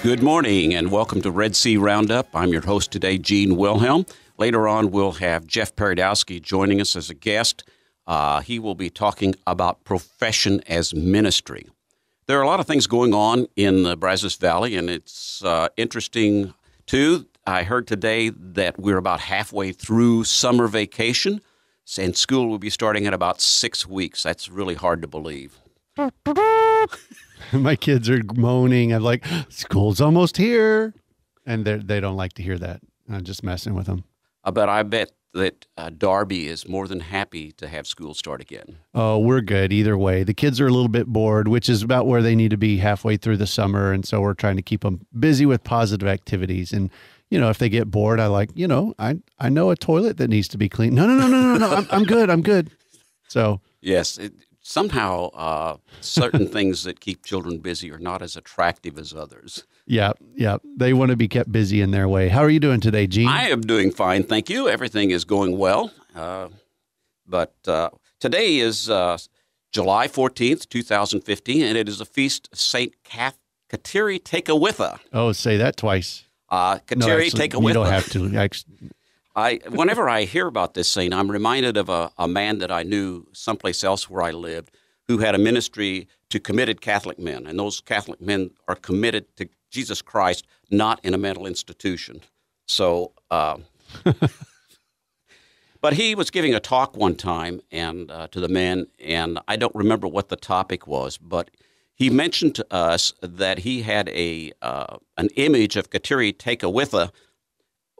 Good morning and welcome to Red Sea Roundup. I'm your host today, Gene Wilhelm. Later on, we'll have Jeff Paradowski joining us as a guest. He will be talking about profession as ministry. There are a lot of things going on in the Brazos Valley, and it's interesting, too. I heard today that we're about halfway through summer vacation, and school will be starting in about 6 weeks. That's really hard to believe. My kids are moaning. I'm like, school's almost here. And they don't like to hear that. I'm just messing with them. But I bet that Darby is more than happy to have school start again. Oh, we're good either way. The kids are a little bit bored, which is about where they need to be halfway through the summer. And so we're trying to keep them busy with positive activities. And, you know, if they get bored, I know a toilet that needs to be cleaned. No. I'm good. So. Yes. Somehow, certain things that keep children busy are not as attractive as others. Yeah. They want to be kept busy in their way. How are you doing today, Gene? I am doing fine, thank you. Everything is going well. But today is July 14th, 2015, and it is a feast of St. Kateri Tekakwitha. Oh, say that twice. Kateri Tekakwitha. You don't have to. Whenever I hear about this saint, I'm reminded of a man that I knew someplace else where I lived who had a ministry to committed Catholic men. And those Catholic men are committed to Jesus Christ, not in a mental institution. So, but he was giving a talk one time and to the men, and I don't remember what the topic was, but he mentioned to us that he had an image of Kateri Tekakwitha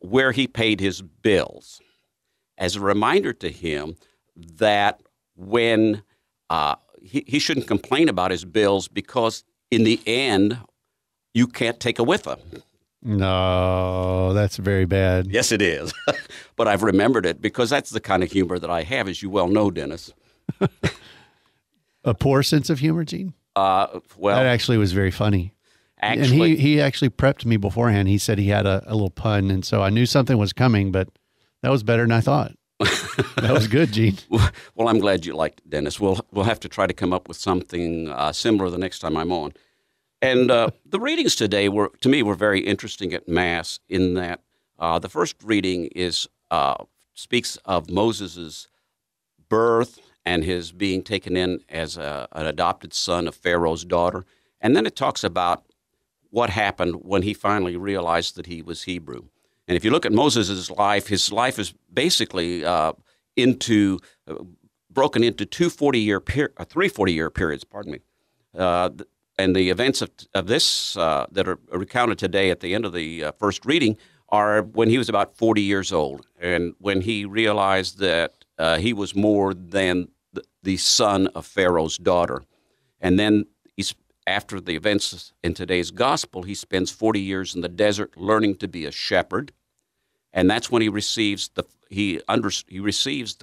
where he paid his bills, as a reminder to him that when he shouldn't complain about his bills because in the end, you can't take a with them. No, that's very bad. Yes, it is. But I've remembered it because that's the kind of humor that I have, as you well know, Dennis. A poor sense of humor, Gene? Well, that actually was very funny. Actually, and he actually prepped me beforehand. He said he had a little pun, and so I knew something was coming, but that was better than I thought. That was good, Gene. Well, I'm glad you liked it, Dennis. We'll have to try to come up with something similar the next time I'm on. And the readings today were very interesting at Mass in that the first reading speaks of Moses' birth and his being taken in as an adopted son of Pharaoh's daughter. And then it talks about what happened when he finally realized that he was Hebrew. And if you look at Moses' life, his life is basically broken into three 40-year periods, pardon me. And the events of this that are recounted today at the end of the first reading are when he was about 40 years old, and when he realized that he was more than the son of Pharaoh's daughter. And then after the events in today's gospel, he spends 40 years in the desert learning to be a shepherd, and that's when he receives the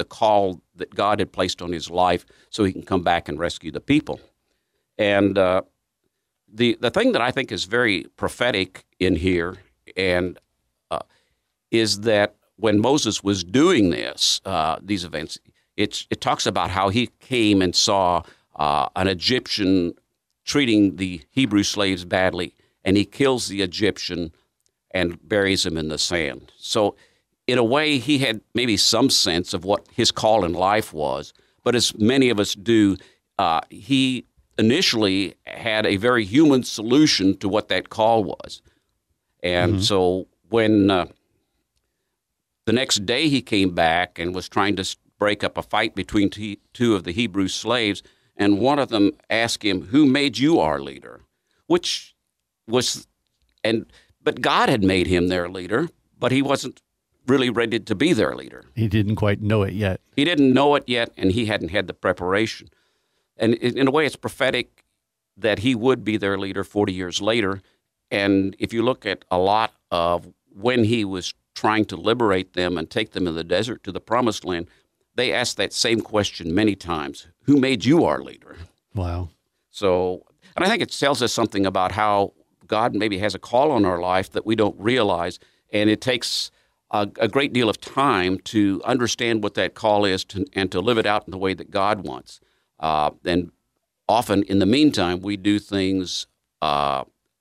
call that God had placed on his life, so he can come back and rescue the people. And the thing that I think is very prophetic in here, and is that when Moses was doing these events, it talks about how he came and saw an Egyptian treating the Hebrew slaves badly, and he kills the Egyptian and buries him in the sand. So in a way, he had maybe some sense of what his call in life was, but as many of us do, he initially had a very human solution to what that call was. And so when the next day he came back and was trying to break up a fight between two of the Hebrew slaves, and one of them asked him, "Who made you our leader?" But God had made him their leader, but he wasn't really ready to be their leader. He didn't quite know it yet. He didn't know it yet, and he hadn't had the preparation. And in a way, it's prophetic that he would be their leader 40 years later. And if you look at a lot of when he was trying to liberate them and take them in the desert to the promised land, they asked that same question many times. Who made you our leader? Wow. So, and I think it tells us something about how God maybe has a call on our life that we don't realize, and it takes a great deal of time to understand what that call is and to live it out in the way that God wants. And often, in the meantime, we do things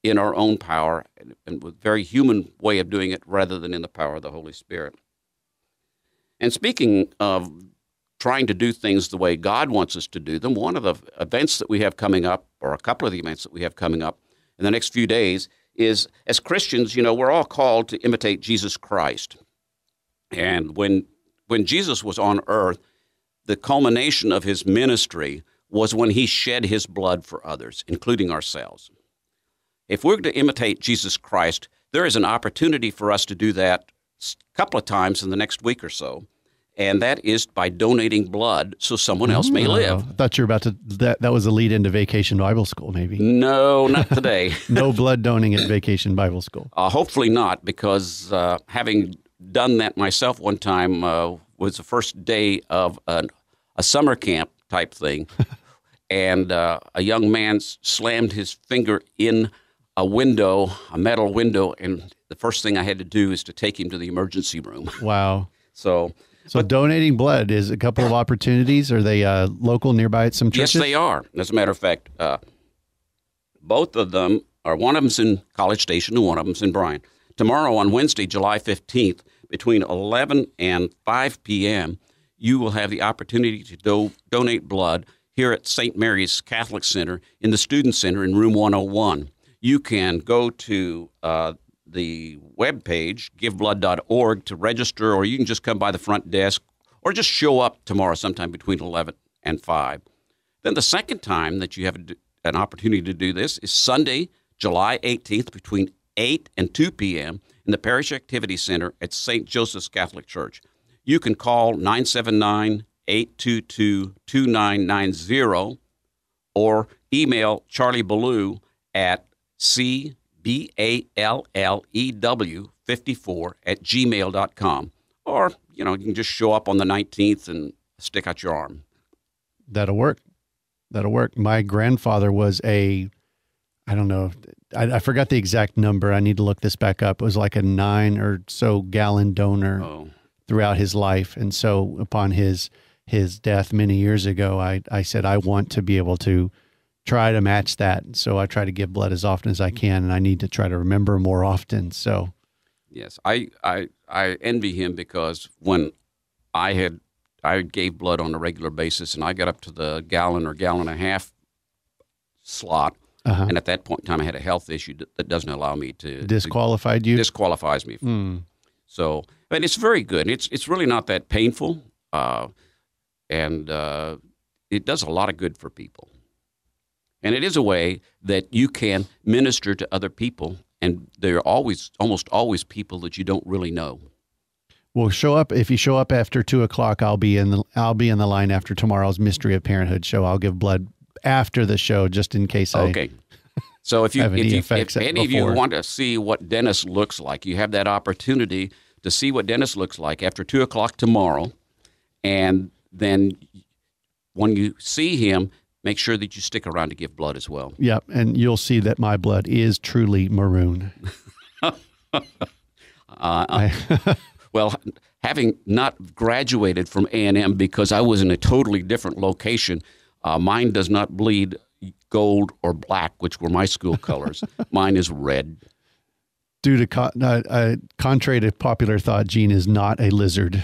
in our own power and with a very human way of doing it rather than in the power of the Holy Spirit. And speaking of trying to do things the way God wants us to do them, one of the events that we have coming up, or a couple of the events that we have coming up in the next few days, is as Christians, we're all called to imitate Jesus Christ. And when Jesus was on earth, the culmination of his ministry was when he shed his blood for others, including ourselves. If we're to imitate Jesus Christ, there is an opportunity for us to do that a couple of times in the next week or so, and that is by donating blood so someone else may live. I thought you were about to, that was a lead into Vacation Bible School, maybe. No, not today. No blood donating at Vacation Bible School. Hopefully not, because having done that myself one time was the first day of a summer camp type thing, and a young man slammed his finger in a window, a metal window, and the first thing I had to do is to take him to the emergency room. Wow. So donating blood is a couple of opportunities. Are they local, nearby at some churches? Yes, they are. As a matter of fact, both of them are, one of them's in College Station and one of them's in Bryan. Tomorrow on Wednesday, July 15th, between 11 and 5 p.m., you will have the opportunity to donate blood here at St. Mary's Catholic Center in the Student Center in room 101. You can go to the webpage, giveblood.org, to register, or you can just come by the front desk, or just show up tomorrow sometime between 11 and 5. Then the second time that you have an opportunity to do this is Sunday, July 18th, between 8 and 2 p.m. in the Parish Activity Center at St. Joseph's Catholic Church. You can call 979-822-2990 or email Charlie Ballou at cballew54@gmail.com. Or, you can just show up on the 19th and stick out your arm. That'll work. My grandfather was I don't know, I forgot the exact number. I need to look this back up. It was like a 9 or so gallon donor throughout his life. And so upon his death many years ago, I said, I want to be able to try to match that. So I try to give blood as often as I can, and I need to try to remember more often. So, yes, I envy him, because when I gave blood on a regular basis, and I got up to the gallon or gallon and a half slot, and at that point in time I had a health issue that doesn't allow me to disqualifies me. So, but it's very good. It's really not that painful, and it does a lot of good for people. And it is a way that you can minister to other people, and they're almost always people that you don't really know. Well, if you show up after 2:00, I'll be in the line after tomorrow's Mystery of Parenthood show. I'll give blood after the show, just in case. Okay. So if any of you before. want to see what Dennis looks like, you have that opportunity to see what Dennis looks like after 2:00 tomorrow, and then when you see him, make sure that you stick around to give blood as well. Yep, and you'll see that my blood is truly maroon. Well, having not graduated from A&M because I was in a totally different location, mine does not bleed gold or black, which were my school colors. Mine is red. Due to contrary to popular thought, Gene is not a lizard.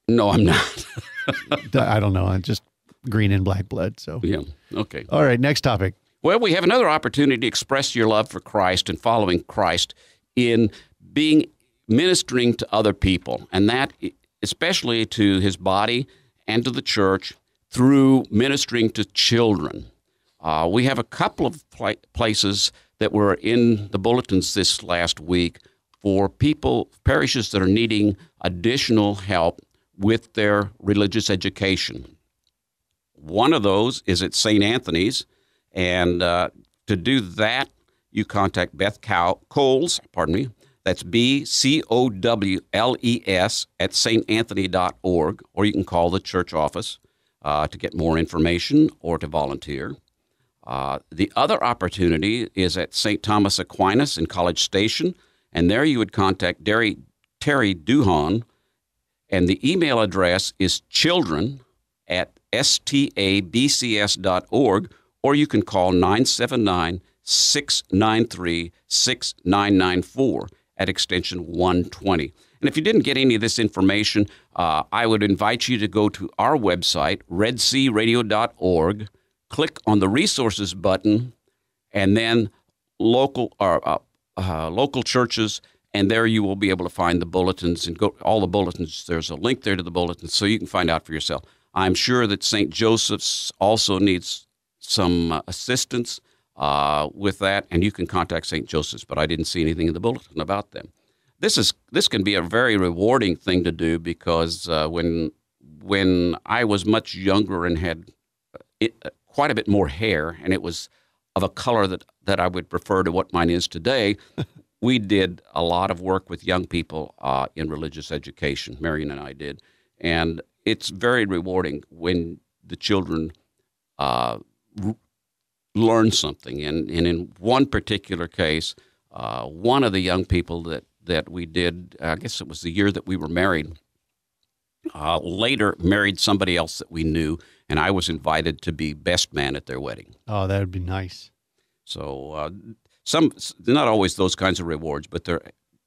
No, I'm not. I don't know. I'm just green and black blood. So yeah, okay. All right, next topic. Well, we have another opportunity to express your love for Christ and following Christ in ministering to other people, and that especially to his body and to the church through ministering to children. We have a couple of places that were in the bulletins this last week for parishes that are needing additional help with their religious education. One of those is at St. Anthony's, and to do that, you contact Beth Coles, that's BCOWLES at StAnthony.org, or you can call the church office to get more information or to volunteer. The other opportunity is at St. Thomas Aquinas in College Station, and there you would contact Terry Duhon, and the email address is children@stabcs.org, or you can call 979-6 693-6994 at extension 120. And if you didn't get any of this information, I would invite you to go to our website, redsearadio.org, click on the resources button, and then local churches, and there you will be able to find the bulletins and go all the bulletins. There's a link there to the bulletins, so you can find out for yourself. I'm sure that St. Joseph's also needs some assistance with that, and you can contact St. Joseph's, but I didn't see anything in the bulletin about them. This can be a very rewarding thing to do because when I was much younger and had quite a bit more hair, and it was of a color that I would prefer to what mine is today, we did a lot of work with young people in religious education. Marion and I did. And it's very rewarding when the children learn something. And in one particular case, one of the young people that we did, I guess it was the year that we were married, later married somebody else that we knew, and I was invited to be best man at their wedding. Oh, that would be nice. So not always those kinds of rewards, but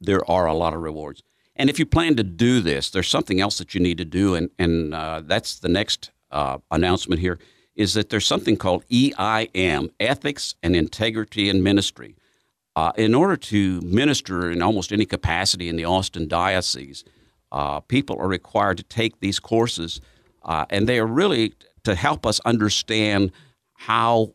there are a lot of rewards. And if you plan to do this, there's something else that you need to do, and that's the next announcement here, is that there's something called EIM, Ethics and Integrity in Ministry. In order to minister in almost any capacity in the Austin Diocese, people are required to take these courses, and they are really to help us understand how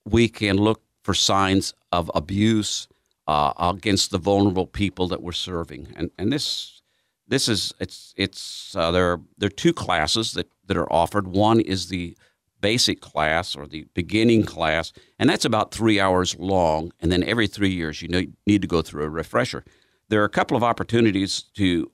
we can look for signs of abuse against the vulnerable people that we're serving. And there are two classes that are offered. One is the basic class or the beginning class, and that's about 3 hours long, and then every 3 years you need to go through a refresher. There are a couple of opportunities to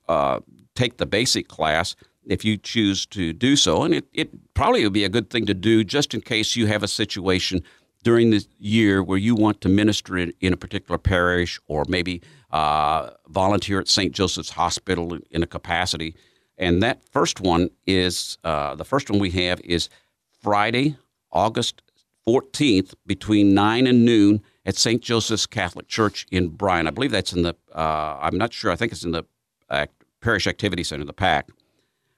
take the basic class if you choose to do so, and it probably would be a good thing to do just in case you have a situation during the year where you want to minister in a particular parish or maybe volunteer at St. Joseph's Hospital in a capacity. And that first one is, the first one we have is Friday, August 14th, between 9 and noon at St. Joseph's Catholic Church in Bryan. I believe that's in the, I'm not sure, I think it's in the Parish Activity Center, the PAC.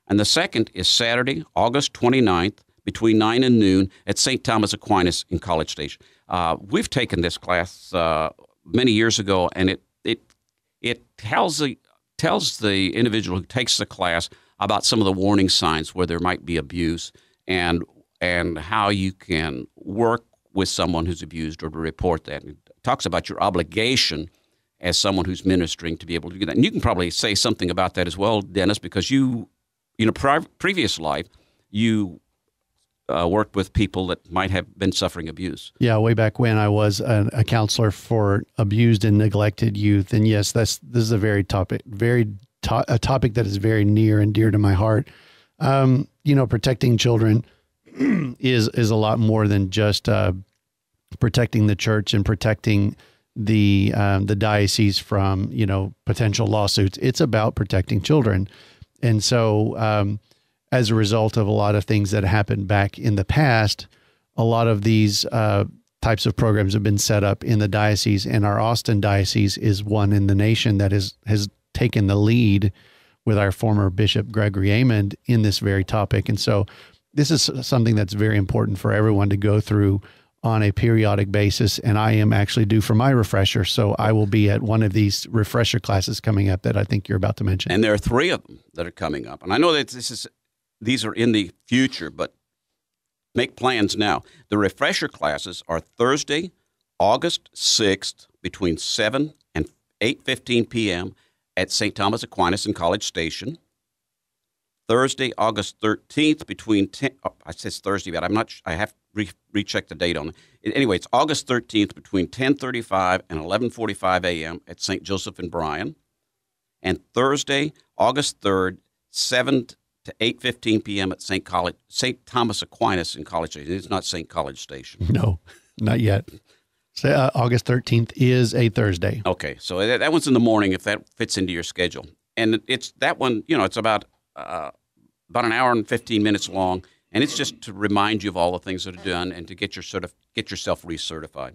And the second is Saturday, August 29th, between 9 and noon at St. Thomas Aquinas in College Station. We've taken this class many years ago, and it tells the individual who takes the class about some of the warning signs where there might be abuse and how you can work with someone who's abused or to report that. And it talks about your obligation as someone who's ministering to be able to do that. And you can probably say something about that as well, Dennis, because you in a previous life, you worked with people that might have been suffering abuse. Yeah, way back when I was a counselor for abused and neglected youth. And yes, this is a a topic that is very near and dear to my heart. Protecting children is a lot more than just protecting the church and protecting the diocese from potential lawsuits. It's about protecting children, and so as a result of a lot of things that happened back in the past, a lot of these types of programs have been set up in the diocese, and our Austin diocese is one in the nation that has taken the lead with our former Bishop Gregory Amond in this very topic. And so this is something that's very important for everyone to go through on a periodic basis. And I am actually due for my refresher. So I will be at one of these refresher classes coming up that I think you're about to mention. And there are 3 of them that are coming up. And I know that these are in the future, but make plans now. The refresher classes are Thursday, August 6th, between 7 and 8:15 p.m. at St. Thomas Aquinas in College Station. Thursday, August 13th, between 10, I says Thursday, but I'm not, I have to recheck the date on it. Anyway, it's August 13th, between 10:35 and 11:45 a.m. at St. Joseph in Bryan. And Thursday, August 3rd, 7 to 8:15 p.m. at St. Thomas Aquinas in College Station. It's not St. College Station. No, not yet. August 13th is a Thursday. Okay, so that one's in the morning if that fits into your schedule. And it's that one, it's about an hour and 15 minutes long, and it's just to remind you of all the things that are done and to get yourself recertified.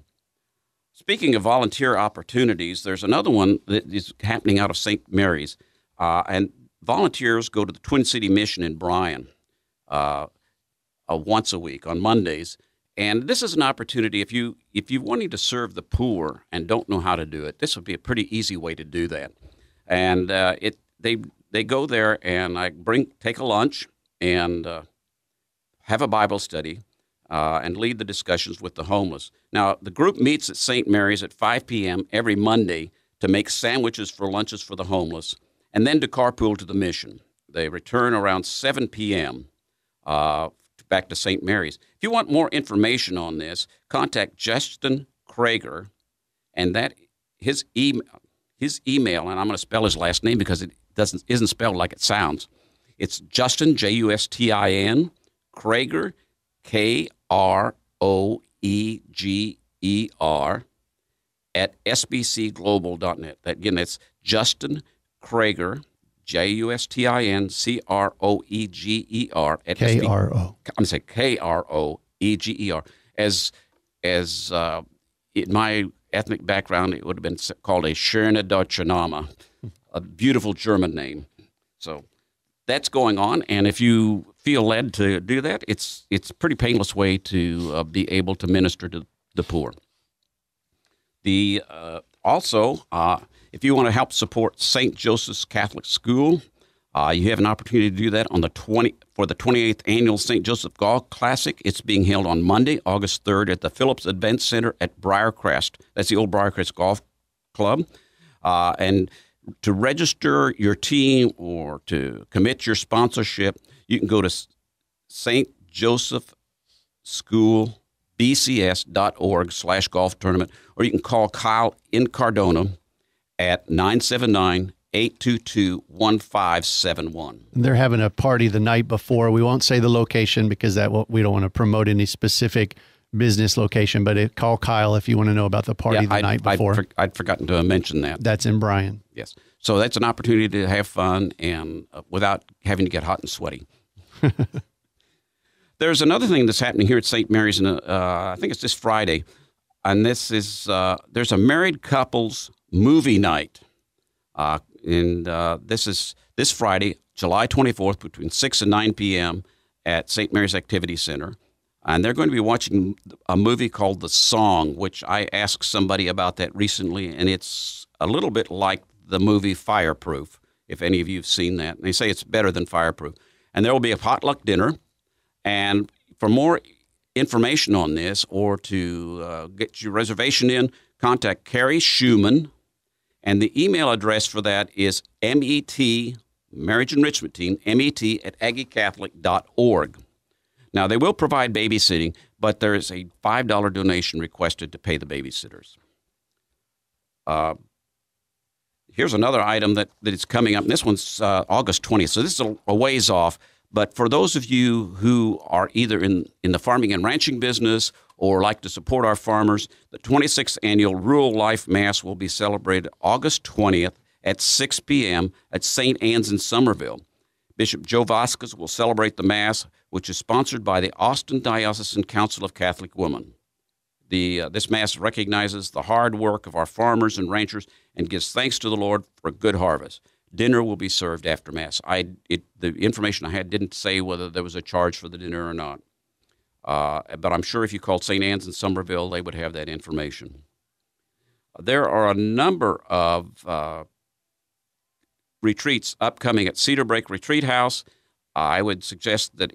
Speaking of volunteer opportunities, there's another one that is happening out of St. Mary's, and volunteers go to the Twin City Mission in Bryan once a week on Mondays. And this is an opportunity if you're wanting to serve the poor and don't know how to do it. This would be a pretty easy way to do that. And they go there, and take a lunch and have a Bible study and lead the discussions with the homeless. Now, the group meets at St. Mary's at 5 p.m. every Monday to make sandwiches for lunches for the homeless, and then to carpool to the mission. They return around 7 p.m. Back to St. Mary's. If you want more information on this, contact Justin Krager, and his email, and I'm going to spell his last name because it isn't spelled like it sounds. It's Justin, Justin, Krager, Kroeger, at sbcglobal.net. Again, that's Justin Krager, Justin Kroeger at KRO. I'm saying Kroeger. As in my ethnic background, it would have been called a schöne deutsche Name, a beautiful German name. So that's going on, and if you feel led to do that, it's a pretty painless way to be able to minister to the poor. Also, if you want to help support St. Joseph's Catholic School, you have an opportunity to do that for the 28th Annual St. Joseph Golf Classic. It's being held on Monday, August 3rd at the Phillips Event Center at Briarcrest. That's the old Briarcrest Golf Club. And to register your team or to commit your sponsorship, you can go to stjosephschoolbcs.org/golf tournament, or you can call Kyle in Cardona at 979-822-1571. They're having a party the night before. We won't say the location because we don't want to promote any specific business location, but call Kyle if you want to know about the party the night before. I'd forgotten to mention that. That's in Bryan. Yes. So that's an opportunity to have fun and without having to get hot and sweaty. There's another thing that's happening here at St. Mary's, and I think it's this Friday, and this is there's a married couples movie night, and this is this Friday, July 24th, between 6 and 9 p.m. at St. Mary's Activity Center, and they're going to be watching a movie called The Song, which I asked somebody about that recently, and it's a little bit like the movie Fireproof, if any of you have seen that. And they say it's better than Fireproof. And there will be a potluck dinner. And for more information on this or to get your reservation in, contact Carrie Schumann. And the email address for that is MET, Marriage Enrichment Team, MET@aggiecatholic.org. Now, they will provide babysitting, but there is a $5 donation requested to pay the babysitters. Here's another item that is coming up. And this one's August 20th, so this is a ways off. But for those of you who are either in the farming and ranching business or like to support our farmers, the 26th Annual Rural Life Mass will be celebrated August 20th at 6 p.m. at St. Anne's in Somerville. Bishop Joe Vasquez will celebrate the Mass, which is sponsored by the Austin Diocesan Council of Catholic Women. This Mass recognizes the hard work of our farmers and ranchers and gives thanks to the Lord for a good harvest. Dinner will be served after Mass. The information I had didn't say whether there was a charge for the dinner or not. But I'm sure if you called St. Anne's in Somerville, they would have that information. There are a number of retreats upcoming at Cedar Break Retreat House. I would suggest that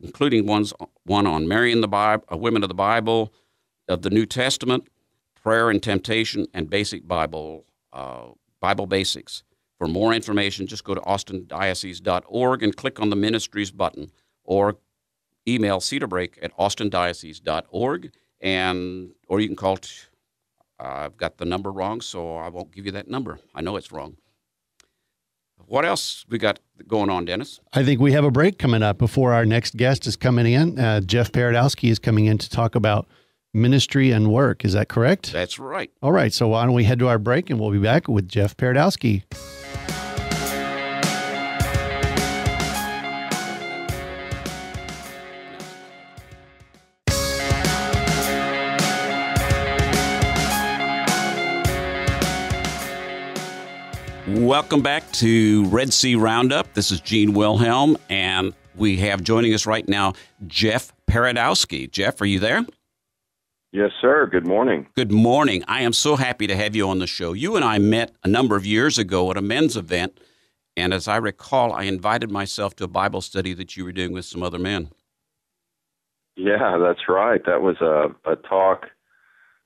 including one on Mary and the Bible, Women of the Bible, of the New Testament, prayer and temptation, and basic Bible basics. For more information, just go to austindiocese.org and click on the Ministries button, or email cedarbreak@austindiocese.org, or you can call. I've got the number wrong, so I won't give you that number. I know it's wrong. What else we got going on, Dennis? I think we have a break coming up before our next guest is coming in. Jeff Paradowski is coming in to talk about ministry and work. Is that correct? That's right. All right. So why don't we head to our break, and we'll be back with Jeff Paradowski. Welcome back to Red Sea Roundup. This is Gene Wilhelm, and we have joining us right now Jeff Paradowski. Jeff, are you there? Yes, sir. Good morning. Good morning. I am so happy to have you on the show. You and I met a number of years ago at a men's event, and as I recall, I invited myself to a Bible study that you were doing with some other men. Yeah, that's right. That was a talk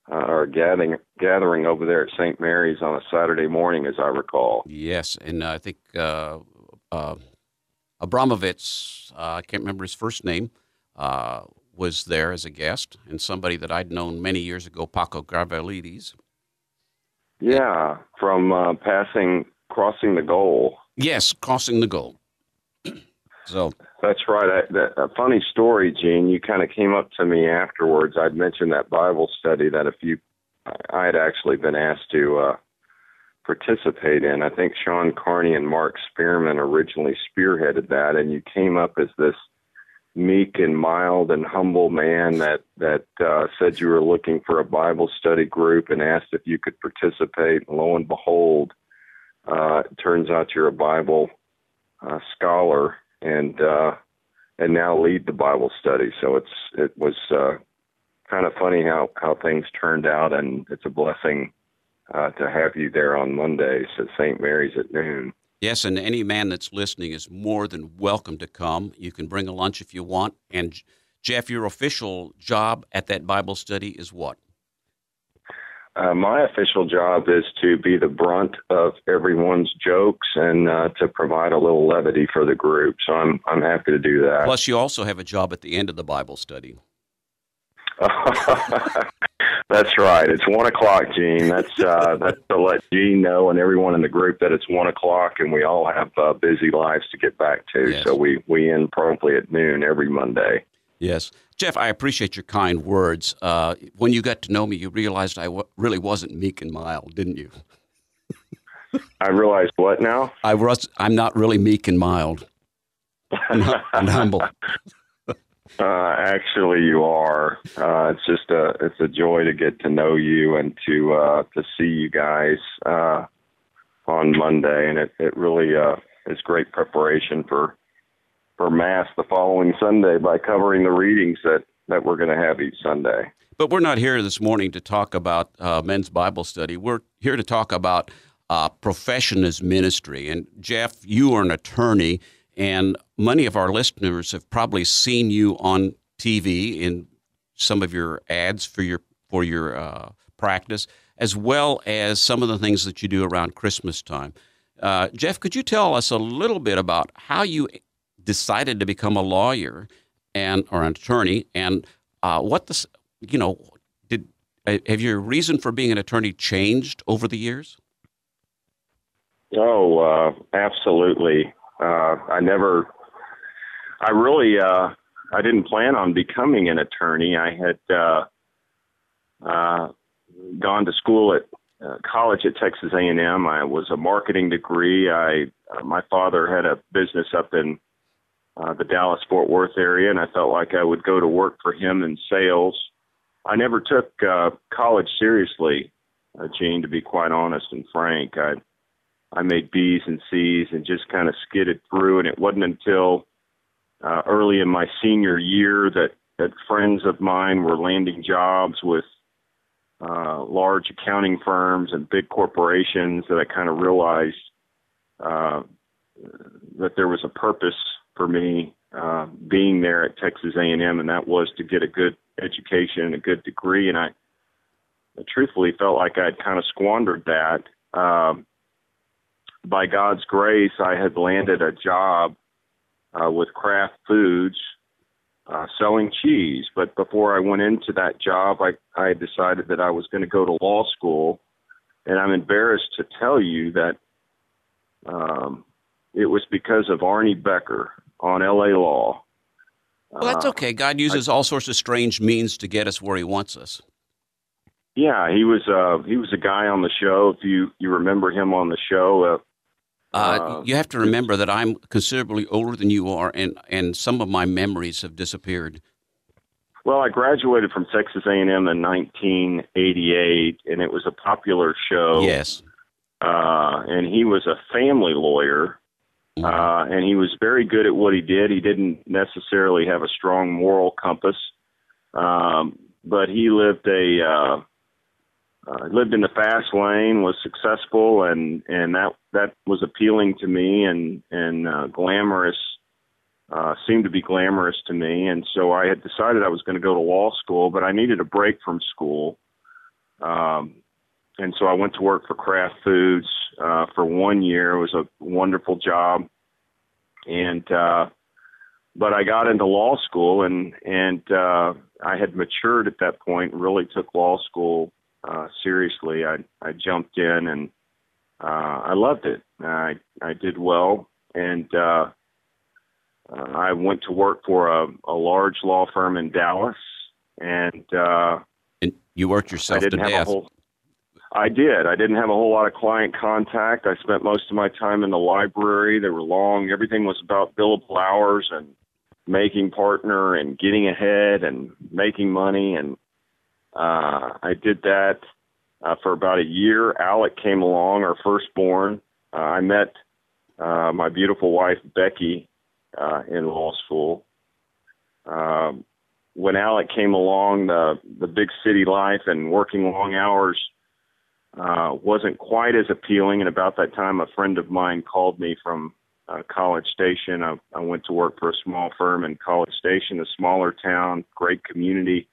or a gathering over there at St. Mary's on a Saturday morning, as I recall. Yes, and I think Abramovitz, I can't remember his first name, was there as a guest, and somebody that I'd known many years ago, Paco Gravelides. Yeah, from crossing the goal. Yes, crossing the goal. So that's right. A funny story, Gene. You kind of came up to me afterwards. I'd mentioned that Bible study that I had actually been asked to participate in. I think Sean Carney and Mark Spearman originally spearheaded that, and you came up as this meek and mild and humble man that said you were looking for a Bible study group and asked if you could participate. And lo and behold, it turns out you're a Bible scholar and now lead the Bible study. So it was kind of funny how things turned out, and it's a blessing to have you there on Mondays at St. Mary's at noon. Yes, and any man that's listening is more than welcome to come. You can bring a lunch if you want. And Jeff, your official job at that Bible study is what? My official job is to be the brunt of everyone's jokes and to provide a little levity for the group. So I'm happy to do that. Plus, you also have a job at the end of the Bible study. That's right. It's 1 o'clock, Gene. That's to let Gene know and everyone in the group that it's 1 o'clock, and we all have busy lives to get back to. Yes. So we end promptly at noon every Monday. Yes. Jeff, I appreciate your kind words. When you got to know me, you realized I really wasn't meek and mild, didn't you? I realized what now? I'm not really meek and mild and humble. Actually, you are. It's a joy to get to know you and to see you guys on Monday, and it really is great preparation for Mass the following Sunday by covering the readings that we're going to have each Sunday. But we're not here this morning to talk about men's Bible study. We're here to talk about profession as ministry. And Jeff, you are an attorney, and many of our listeners have probably seen you on TV in some of your ads for your practice, as well as some of the things that you do around Christmas time. Jeff, could you tell us a little bit about how you decided to become a lawyer or an attorney, and have your reason for being an attorney changed over the years? Oh, absolutely. I didn't plan on becoming an attorney. I had gone to school at college at Texas A&M. I was a marketing degree. My father had a business up in the Dallas-Fort Worth area, and I felt like I would go to work for him in sales. I never took college seriously, Gene, to be quite honest and frank. I made B's and C's and just kind of skidded through, and it wasn't until early in my senior year that friends of mine were landing jobs with large accounting firms and big corporations that I kind of realized that there was a purpose for me being there at Texas A&M, and that was to get a good education and a good degree. And I truthfully felt like I'd kind of squandered that. By God's grace, I had landed a job with Kraft Foods selling cheese. But before I went into that job, I decided that I was going to go to law school. And I'm embarrassed to tell you that it was because of Arnie Becker on L.A. Law. Well, that's okay. God uses all sorts of strange means to get us where he wants us. Yeah, he was a guy on the show. If you remember him on the show. You have to remember that I'm considerably older than you are, and some of my memories have disappeared. Well, I graduated from Texas A&M in 1988, and it was a popular show. Yes. and he was a family lawyer, and he was very good at what he did. He didn't necessarily have a strong moral compass, but he lived lived in the fast lane, was successful, and that was appealing to me, and glamorous, seemed to be glamorous to me. And so I had decided I was going to go to law school, but I needed a break from school. And so I went to work for Kraft Foods for 1 year. It was a wonderful job. And but I got into law school, and I had matured at that point, really took law school seriously. I jumped in, and I loved it. I did well, and I went to work for a large law firm in Dallas, and you worked yourself to death. I did. I didn't have a whole lot of client contact. I spent most of my time in the library. They were long. Everything was about billable hours and making partner and getting ahead and making money. And I did that for about a year. Alec came along, our firstborn. I met my beautiful wife, Becky, in law school. When Alec came along, the big city life and working long hours wasn't quite as appealing. And about that time, a friend of mine called me from College Station. I went to work for a small firm in College Station, a smaller town, great community.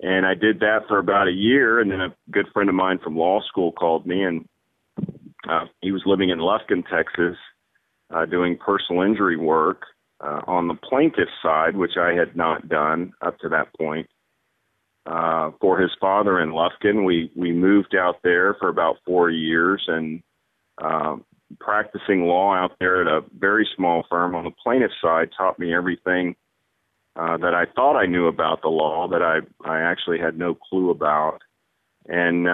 And I did that for about a year. And then a good friend of mine from law school called me, and he was living in Lufkin, Texas, doing personal injury work on the plaintiff side, which I had not done up to that point. For his father in Lufkin, we moved out there for about 4 years, and practicing law out there at a very small firm on the plaintiff side taught me everything that I thought I knew about the law that I actually had no clue about, and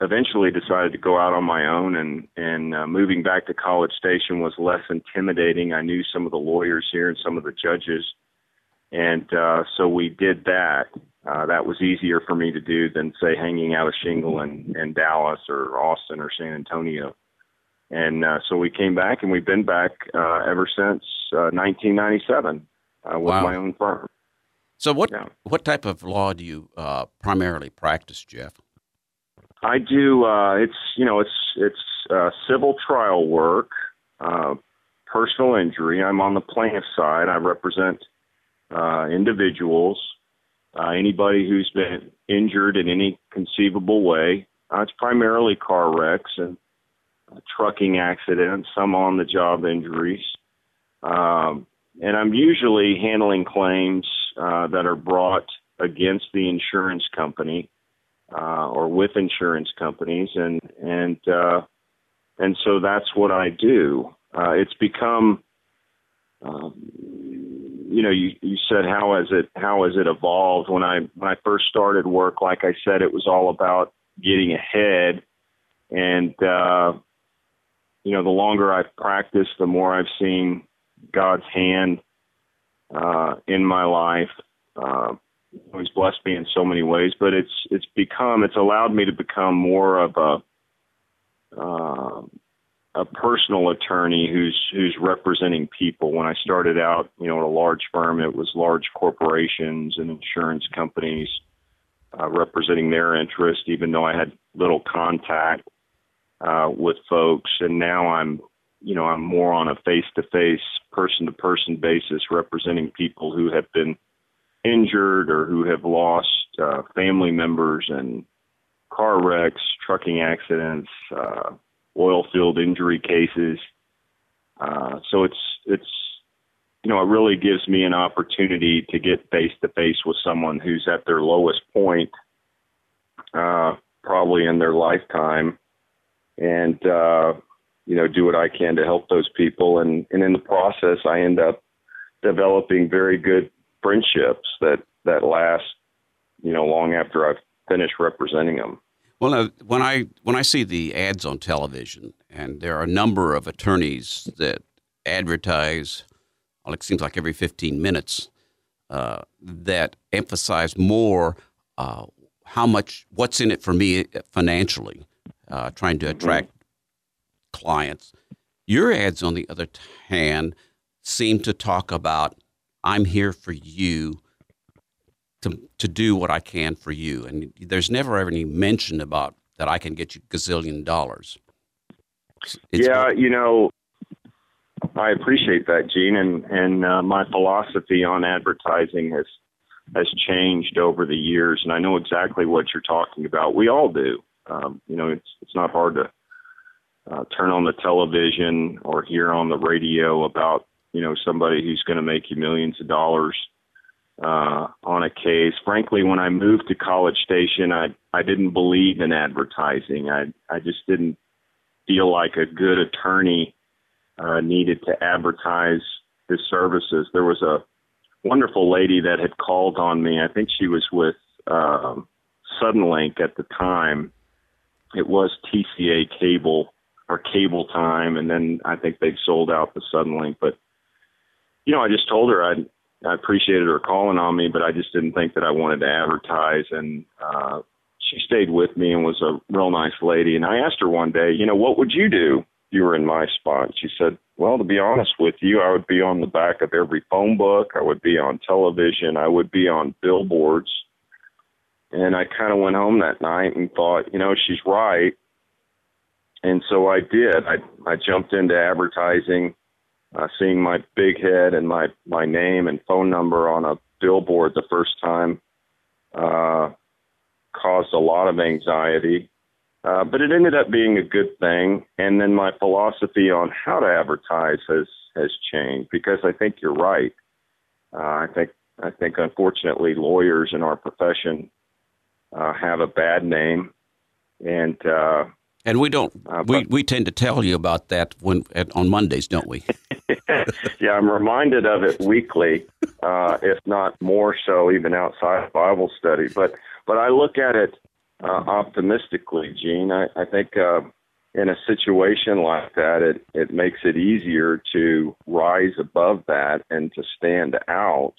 eventually decided to go out on my own, and moving back to College Station was less intimidating. I knew some of the lawyers here and some of the judges, and so we did that. That was easier for me to do than, say, hanging out a shingle in Dallas or Austin or San Antonio. And so we came back, and we've been back ever since 1997 with my own firm. So what type of law do you primarily practice, Jeff? I do. It's civil trial work, personal injury. I'm on the plaintiff side. I represent individuals. Anybody who's been injured in any conceivable way. It's primarily car wrecks and trucking accidents, some on-the-job injuries. And I'm usually handling claims that are brought against the insurance company or with insurance companies, and so that's what I do. It's become you said how has it evolved? When I first started work, like I said, it was all about getting ahead, and the longer I've practiced, the more I've seen God's hand in my life. He's blessed me in so many ways, but it's allowed me to become more of a personal attorney who's representing people. When I started out, at a large firm, it was large corporations and insurance companies representing their interest, even though I had little contact with folks. And now I'm more on a face-to-face, person-to-person basis, representing people who have been injured or who have lost family members in car wrecks, trucking accidents, oil field injury cases. So it really gives me an opportunity to get face to face with someone who's at their lowest point, probably in their lifetime, and do what I can to help those people. And in the process, I end up developing very good friendships that last, long after I've finished representing them. Well, when I see the ads on television, and there are a number of attorneys that advertise, it seems like every 15 minutes, that emphasize more what's in it for me financially, trying to attract clients. Your ads, on the other hand, seem to talk about, I'm here for you to do what I can for you. And there's never ever any mention about that I can get you gazillion dollars. Yeah, I appreciate that, Gene, and my philosophy on advertising has changed over the years, and I know exactly what you're talking about. We all do. It's not hard to turn on the television or hear on the radio about somebody who's going to make you millions of dollars on a case. Frankly, when I moved to College Station, I didn't believe in advertising. I just didn't feel like a good attorney needed to advertise his services. There was a wonderful lady that had called on me. I think she was with Suddenlink at the time. It was TCA Cable or Cable Time, and then I think they've sold out the Suddenlink. But I just told her I appreciated her calling on me, but I just didn't think that I wanted to advertise. And she stayed with me and was a real nice lady. And I asked her one day, what would you do if you were in my spot? She said, well, to be honest with you, I would be on the back of every phone book. I would be on television. I would be on billboards. And I kind of went home that night and thought, she's right. And so I did. I jumped into advertising. Seeing my big head and my name and phone number on a billboard the first time caused a lot of anxiety, but it ended up being a good thing. And then my philosophy on how to advertise has changed, because I think you're right. I think unfortunately lawyers in our profession have a bad name, and we don't. We tend to tell you about that on Mondays, don't we? Yeah, I'm reminded of it weekly, if not more so, even outside of Bible study. But I look at it optimistically, Gene. I think in a situation like that, it makes it easier to rise above that and to stand out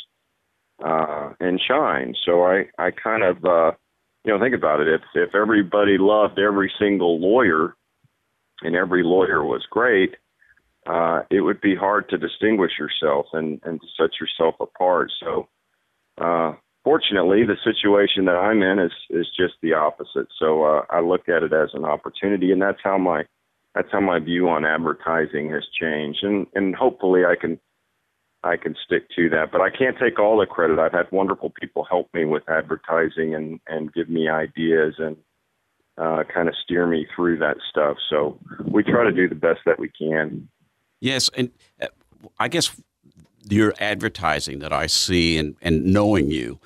and shine. So I kind of think about it. If everybody loved every single lawyer and every lawyer was great, it would be hard to distinguish yourself and to set yourself apart. So fortunately, the situation that I'm in is just the opposite. So I look at it as an opportunity, and that's how my view on advertising has changed. And hopefully I can stick to that, but I can't take all the credit. I've had wonderful people help me with advertising and give me ideas and kind of steer me through that stuff. So we try to do the best that we can. Yes, and I guess your advertising that I see and knowing you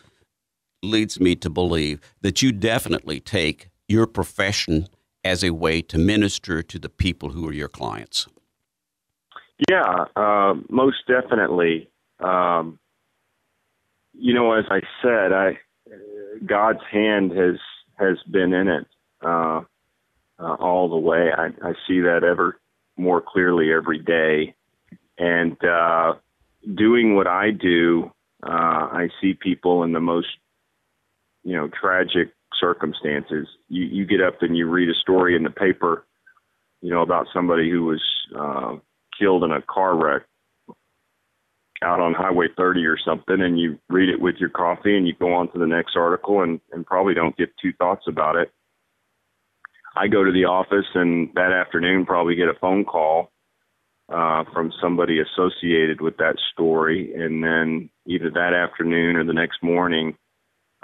leads me to believe that you definitely take your profession as a way to minister to the people who are your clients. Yeah, most definitely. As I said, God's hand has been in it all the way. I see that ever more clearly every day. And doing what I do, I see people in the most, tragic circumstances. You get up and you read a story in the paper, about somebody who was killed in a car wreck out on Highway 30 or something, and you read it with your coffee and you go on to the next article and probably don't give two thoughts about it. I go to the office and that afternoon probably get a phone call from somebody associated with that story, and then either that afternoon or the next morning,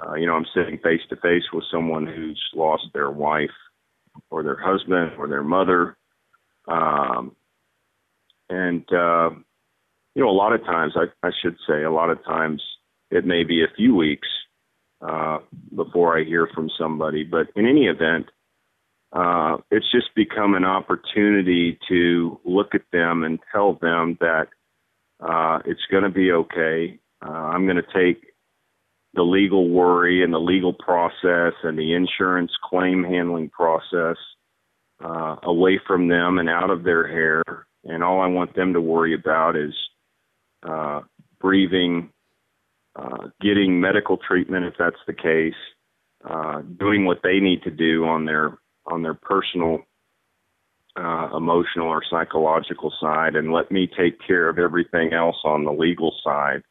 I'm sitting face to face with someone who's lost their wife or their husband or their mother. A lot of times, I should say, a lot of times it may be a few weeks before I hear from somebody. But in any event, it's just become an opportunity to look at them and tell them that it's going to be okay. I'm going to take the legal worry and the legal process and the insurance claim handling process away from them and out of their hair. And all I want them to worry about is breathing, getting medical treatment if that's the case, doing what they need to do on their personal emotional or psychological side and let me take care of everything else on the legal side,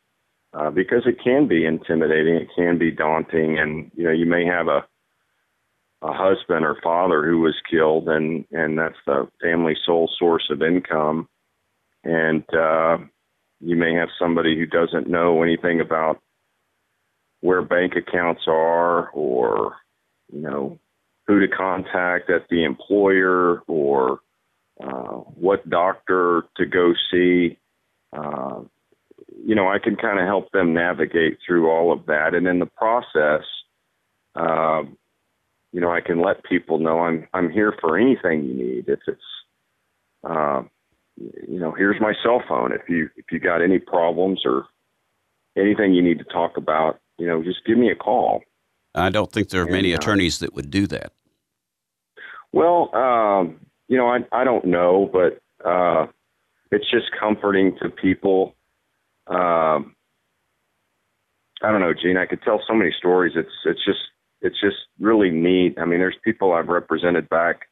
because it can be intimidating, it can be daunting, and you may have a husband or father who was killed, and that's the family's sole source of income, and you may have somebody who doesn't know anything about where bank accounts are, or who to contact at the employer, or what doctor to go see. I can kind of help them navigate through all of that. And in the process, I can let people know I'm here for anything you need. If it's, here's my cell phone. If you got any problems or anything you need to talk about, just give me a call. I don't think there are many attorneys that would do that. Well, I don't know, but it's just comforting to people. I don't know, Gene. I could tell so many stories. It's just really neat. I mean, there's people I've represented back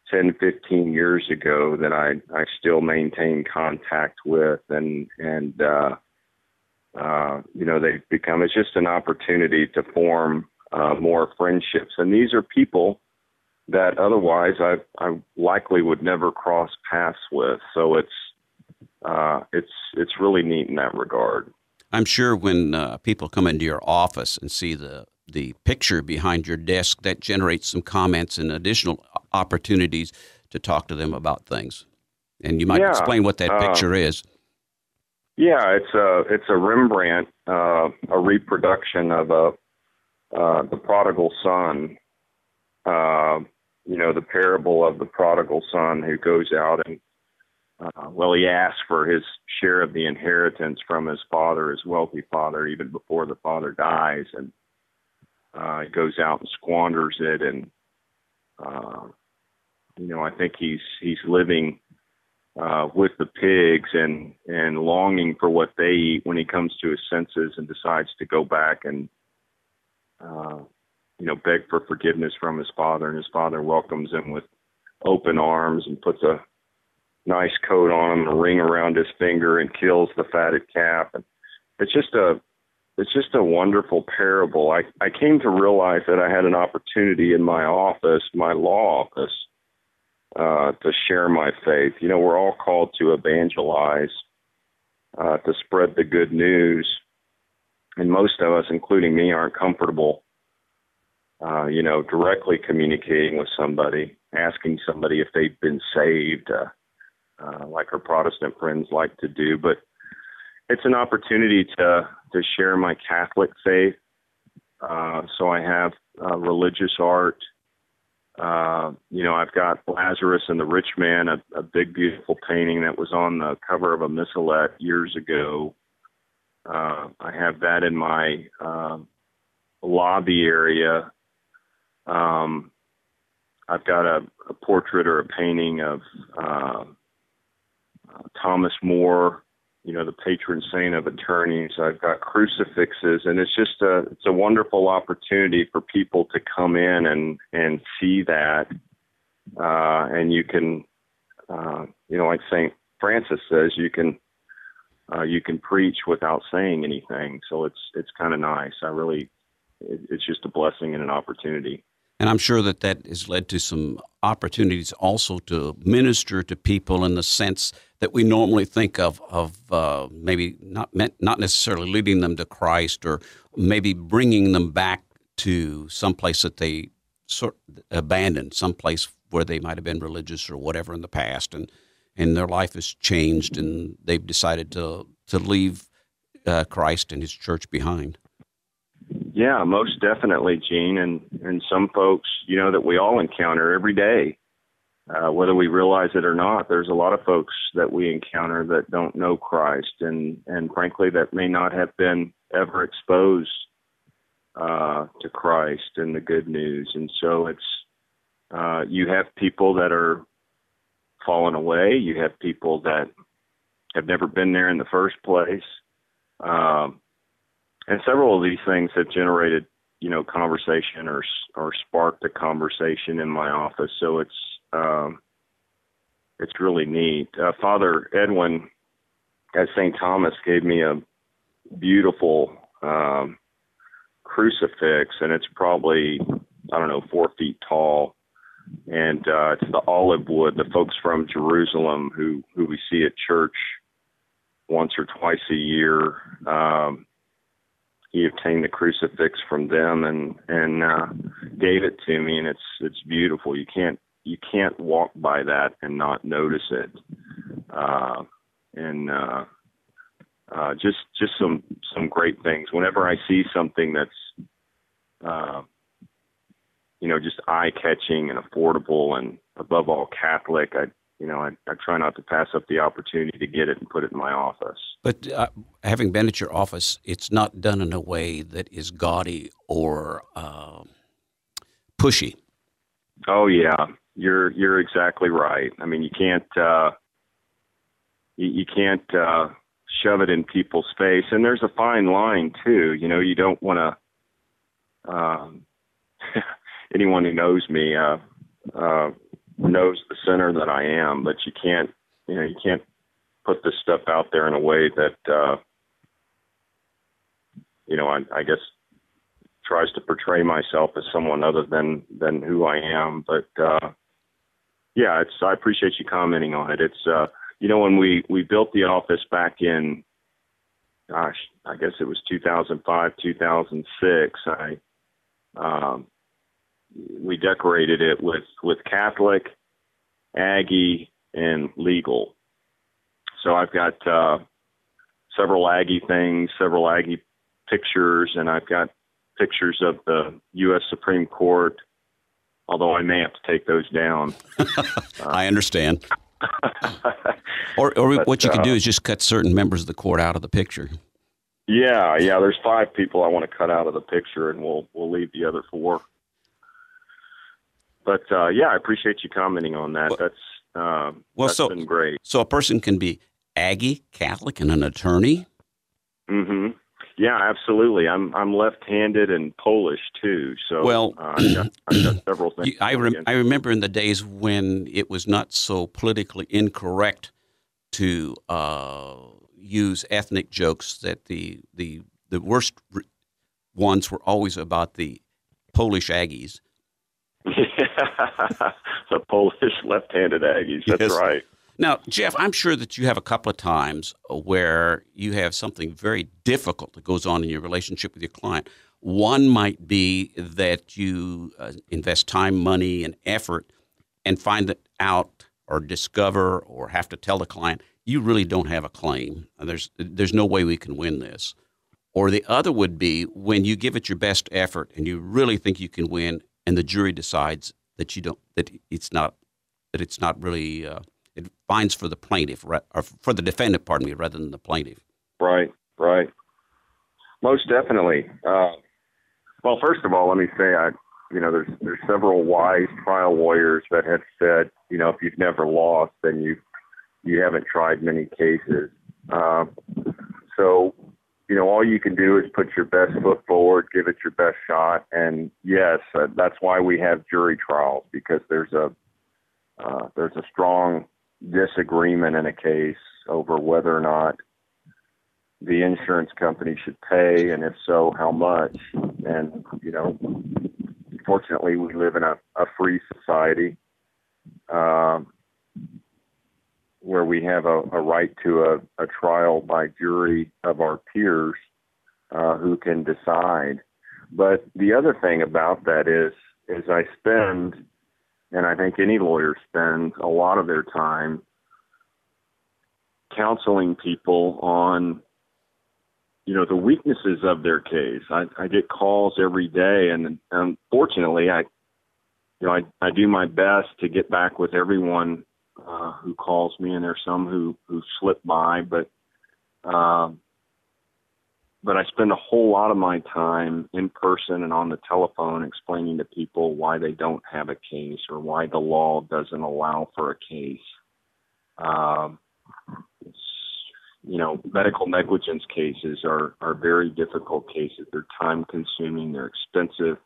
10, 15 years ago that I still maintain contact with, and they've become. It's just an opportunity to form more friendships, and these are people that otherwise I likely would never cross paths with. So it's really neat in that regard. I'm sure when people come into your office and see the picture behind your desk, that generates some comments and additional opportunities to talk to them about things. And you might explain what that picture is. Yeah, it's a Rembrandt, a reproduction of the prodigal son. The parable of the prodigal son who goes out and, he asks for his share of the inheritance from his father, his wealthy father, even before the father dies. And he goes out and squanders it. And, I think he's living with the pigs and longing for what they eat when he comes to his senses and decides to go back and, beg for forgiveness from his father, and his father welcomes him with open arms and puts a nice coat on him, a ring around his finger, and kills the fatted calf. And it's just a wonderful parable. I came to realize that I had an opportunity in my office, my law office, to share my faith. We're all called to evangelize, to spread the good news, and most of us, including me, aren't comfortable directly communicating with somebody, asking somebody if they've been saved, like our Protestant friends like to do. But it's an opportunity to share my Catholic faith. So I have religious art. I've got Lazarus and the Rich Man, a big, beautiful painting that was on the cover of a missalette years ago. I have that in my lobby area. I've got a portrait or a painting of Thomas More, the patron saint of attorneys. I've got crucifixes, and it's a wonderful opportunity for people to come in and see that. And you can, like St. Francis says, you can preach without saying anything. So it's kind of nice. It's just a blessing and an opportunity. And I'm sure that has led to some opportunities also to minister to people in the sense that we normally think of maybe not necessarily leading them to Christ, or maybe bringing them back to some place that they sort of abandoned, some place where they might have been religious or whatever in the past, and their life has changed, and they've decided to leave Christ and His church behind. Yeah, most definitely, Gene, and some folks, that we all encounter every day, whether we realize it or not. There's a lot of folks that we encounter that don't know Christ, and frankly, that may not have been ever exposed to Christ and the good news. And so it's you have people that are fallen away. You have people that have never been there in the first place. And several of these things have generated, conversation or sparked a conversation in my office. So it's, it's really neat. Father Edwin at St. Thomas gave me a beautiful crucifix, and it's probably, I don't know, 4 feet tall. And it's the olive wood. The folks from Jerusalem who we see at church once or twice a year, he obtained the crucifix from them and gave it to me, and it's beautiful. You can't walk by that and not notice it. Just some great things. Whenever I see something that's just eye-catching and affordable and above all Catholic, I try not to pass up the opportunity to get it and put it in my office. But having been at your office, it's not done in a way that is gaudy or pushy. Oh yeah, you're exactly right. I mean, you can't shove it in people's face, and there's a fine line too. You don't want to. Anyone who knows me knows the sinner that I am, but you can't put this stuff out there in a way that I guess tries to portray myself as someone other than who I am. But yeah, I appreciate you commenting on it. It's when we built the office back in, gosh, I guess it was 2005, 2006. We decorated it with Catholic, Aggie, and legal. So I've got several Aggie things, several Aggie pictures, and I've got pictures of the U.S. Supreme Court, although I may have to take those down. I understand. Or what you can do is just cut certain members of the court out of the picture. Yeah. There's 5 people I want to cut out of the picture, and we'll leave the other 4. But I appreciate you commenting on that. That's been great. So a person can be Aggie, Catholic, and an attorney? Mm-hmm. Yeah, absolutely. I'm left-handed and Polish too. So I've got several things. I remember in the days when it was not so politically incorrect to use ethnic jokes, that the worst ones were always about the Polish Aggies. The Polish left-handed Aggies. That's Yes. right. Now, Jeff, I'm sure that you have a couple of times where you have something very difficult that goes on in your relationship with your client. One might be that you invest time, money, and effort and find that out or discover or have to tell the client, you really don't have a claim. There's no way we can win this. Or the other would be when you give it your best effort and you really think you can win, and the jury decides that it's not really. It finds for the plaintiff, or for the defendant, rather than the plaintiff. Right. Most definitely. Well, first of all, let me say, there's several wise trial lawyers that have said, if you've never lost, then you haven't tried many cases. So, all you can do is put your best foot forward, give it your best shot, and yes, that's why we have jury trials, because there's a strong disagreement in a case over whether or not the insurance company should pay, and if so, how much. And, fortunately, we live in a free society where we have a right to a trial by jury of our peers who can decide. But the other thing about that is I spend, and I think any lawyer spends, a lot of their time counseling people on, the weaknesses of their case. I get calls every day, and unfortunately, I do my best to get back with everyone who calls me, and there's some who slip by, but I spend a whole lot of my time in person and on the telephone explaining to people why they don't have a case or why the law doesn't allow for a case. Medical negligence cases are very difficult cases. They're time consuming. They're expensive.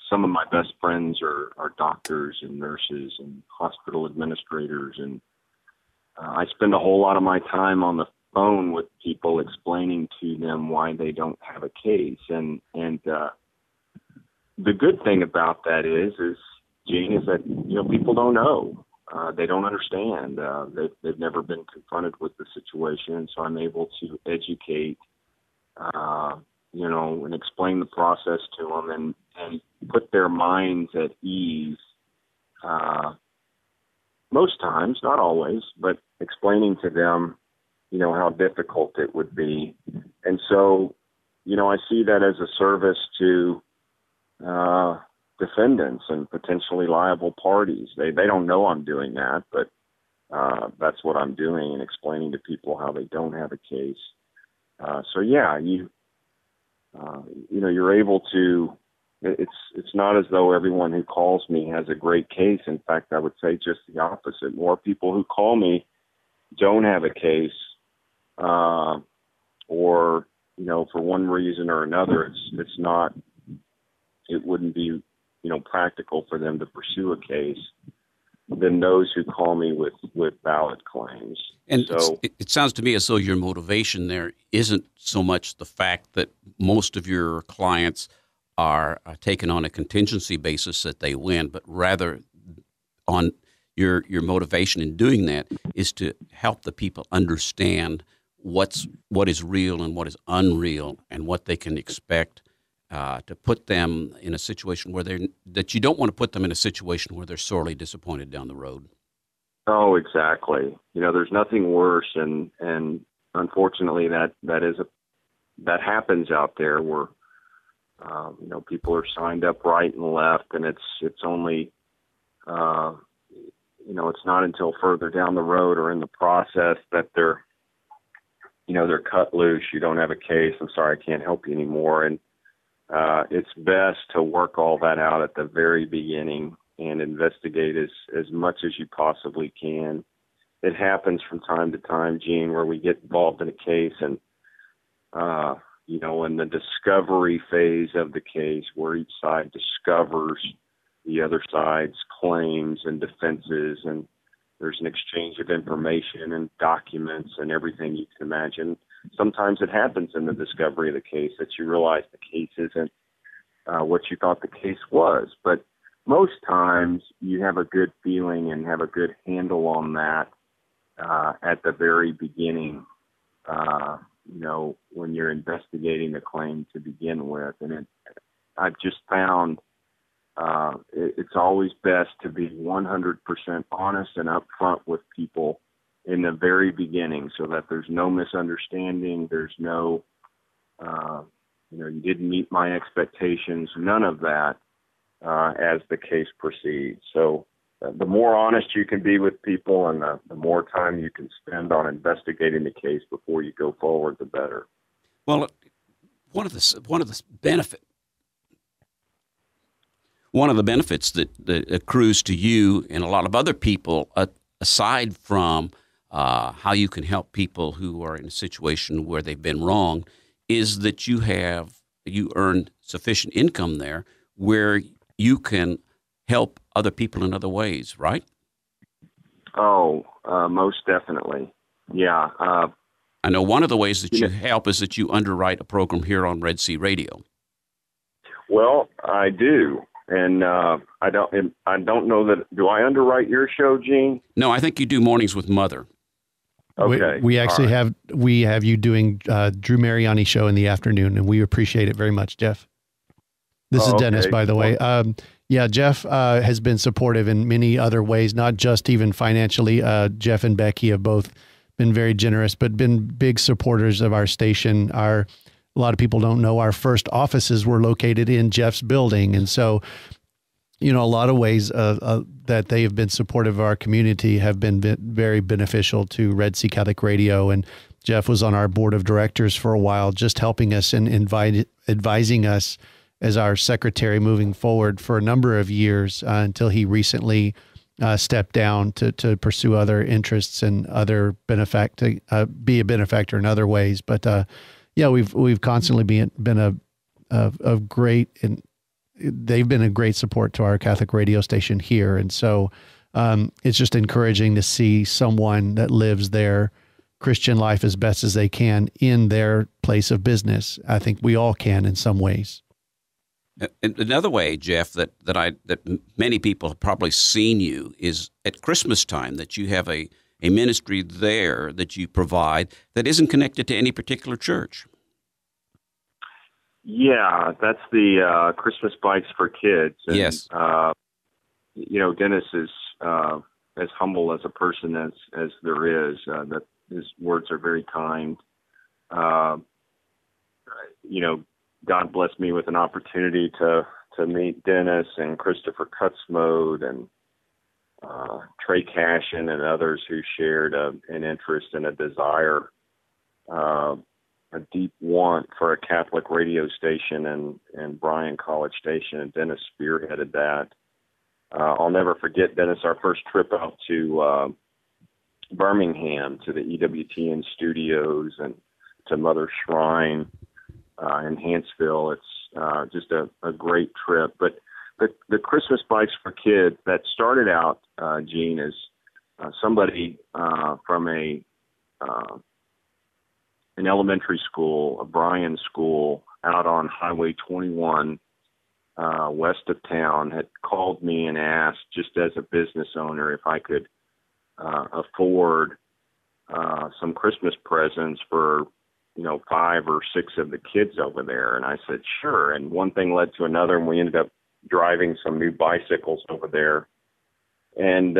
some of my best friends are doctors and nurses and hospital administrators, and I spend a whole lot of my time on the phone with people explaining to them why they don't have a case. And the good thing about that is Gene, is that, people don't know. They don't understand. They've never been confronted with the situation. So I'm able to educate, and explain the process to them and put their minds at ease. Most times, not always, but explaining to them, how difficult it would be. And so, I see that as a service to defendants and potentially liable parties. They don't know I'm doing that, but that's what I'm doing, and explaining to people how they don't have a case. You're able to. It's not as though everyone who calls me has a great case. In fact, I would say just the opposite. More people who call me don't have a case, or for one reason or another, it wouldn't be practical for them to pursue a case, than those who call me with valid claims. And so it sounds to me as though your motivation there isn't so much the fact that most of your clients are taken on a contingency basis that they win, but rather on your motivation in doing that is to help the people understand what is real and what is unreal, and what they can expect, to put them in a situation that you don't want to put them in a situation where they're sorely disappointed down the road. Oh, exactly. There's nothing worse, and unfortunately that happens out there where people are signed up right and left, and it's only it's not until further down the road or in the process that they're cut loose. You don't have a case. I'm sorry, I can't help you anymore. And it's best to work all that out at the very beginning and investigate as much as you possibly can. It happens from time to time, Gene, where we get involved in a case and, in the discovery phase of the case, where each side discovers the other side's claims and defenses, and there's an exchange of information and documents and everything you can imagine. Sometimes it happens in the discovery of the case that you realize the case isn't what you thought the case was. But most times you have a good feeling and have a good handle on that at the very beginning, when you're investigating the claim to begin with. And I've just found it's always best to be 100% honest and upfront with people in the very beginning, so that there's no misunderstanding. There's no, you didn't meet my expectations, none of that as the case proceeds. So the more honest you can be with people, and the more time you can spend on investigating the case before you go forward, the better. Well, one of the benefits that accrues to you and a lot of other people, aside from how you can help people who are in a situation where they've been wronged, is that you earn sufficient income there where you can help other people in other ways, right? Oh, most definitely. Yeah. I know one of the ways that you help is that you underwrite a program here on Red Sea Radio. Well, I do. And I don't know that. Do I underwrite your show, Gene? No, I think you do Mornings with Mother. Okay. We actually have you doing Drew Mariani show in the afternoon, and we appreciate it very much, Jeff. This is Dennis, by the way. Jeff has been supportive in many other ways, not just even financially. Jeff and Becky have both been very generous, but been big supporters of our station. A lot of people don't know our first offices were located in Jeff's building. And so, a lot of ways that they have been supportive of our community have been very beneficial to Red Sea Catholic Radio. And Jeff was on our board of directors for a while, just helping us and advising us as our secretary moving forward for a number of years until he recently stepped down to pursue other interests and be a benefactor in other ways. But we've constantly been a great they've been a great support to our Catholic radio station here. And so it's just encouraging to see someone that lives their Christian life as best as they can in their place of business. I think we all can in some ways. Another way, Jeff, that many people have probably seen you is at Christmas time, that you have a ministry there that you provide that isn't connected to any particular church. Yeah, that's the Christmas Bikes for Kids. And, yes. Dennis is as humble as a person as there is. That his words are very kind. God blessed me with an opportunity to meet Dennis and Christopher Cutsmode and Trey Cashin and others who shared an interest and a desire, a deep want for a Catholic radio station and Bryan College Station, and Dennis spearheaded that. I'll never forget, Dennis, our first trip out to Birmingham to the EWTN studios and to Mother Shrine in Hanceville. It's just a great trip. But the Christmas Bikes for Kids, that started out, Gene, as somebody from an elementary school, a Bryan school out on Highway 21 west of town, had called me and asked, just as a business owner, if I could afford some Christmas presents for 5 or 6 of the kids over there. And I said, sure. And one thing led to another, and we ended up driving some new bicycles over there. And,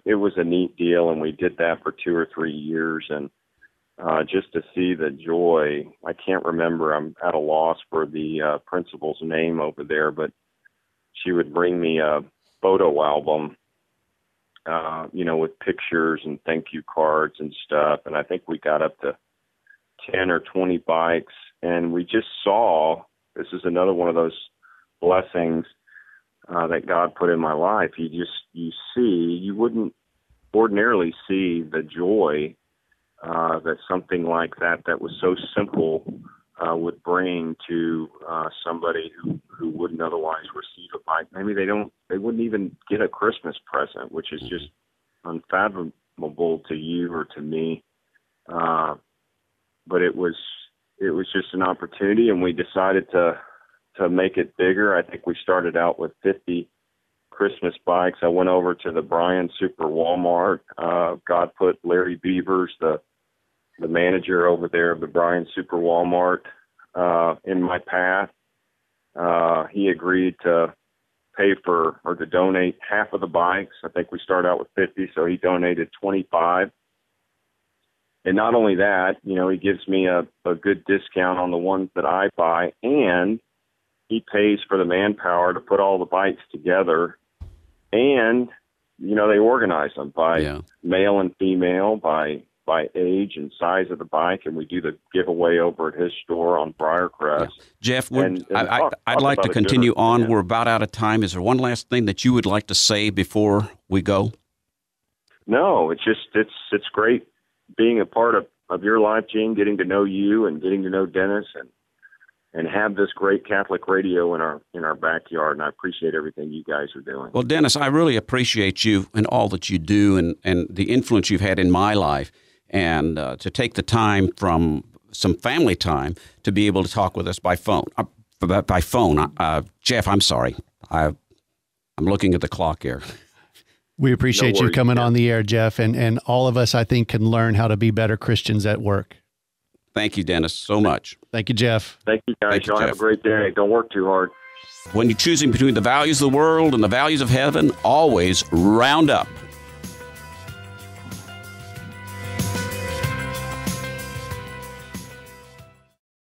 it was a neat deal, and we did that for 2 or 3 years. And just to see the joy, I can't remember, I'm at a loss for the principal's name over there, but she would bring me a photo album, with pictures and thank you cards and stuff. And I think we got up to 10 or 20 bikes, and we just saw, this is another one of those blessings that God put in my life. You wouldn't ordinarily see the joy that something like that was so simple would bring to somebody who wouldn't otherwise receive a bike. Maybe they wouldn't even get a Christmas present, which is just unfathomable to you or to me. But it was just an opportunity, and we decided to make it bigger. I think we started out with 50 Christmas bikes. I went over to the Bryan Super Walmart. God put Larry Beavers, the manager over there of the Bryan Super Walmart, in my path. He agreed to pay for or to donate half of the bikes. I think we started out with 50, so he donated 25. And not only that, he gives me a good discount on the ones that I buy, and he pays for the manpower to put all the bikes together. And, they organize them by male and female, by age and size of the bike, and we do the giveaway over at his store on Briarcrest. Yeah. Jeff, I'd like to continue on. Yeah. We're about out of time. Is there one last thing that you would like to say before we go? No, it's great being a part of your life, Gene, getting to know you and getting to know Dennis and have this great Catholic radio in our backyard, and I appreciate everything you guys are doing. Well, Dennis, I really appreciate you and all that you do and the influence you've had in my life, and to take the time from some family time to be able to talk with us by phone. Jeff, I'm sorry. I'm looking at the clock here. We appreciate you coming on the air, Jeff, and all of us, I think, can learn how to be better Christians at work. Thank you, Dennis, so much. Thank you, Jeff. Thank you, guys. Y'all have a great day. Don't work too hard. When you're choosing between the values of the world and the values of heaven, always round up.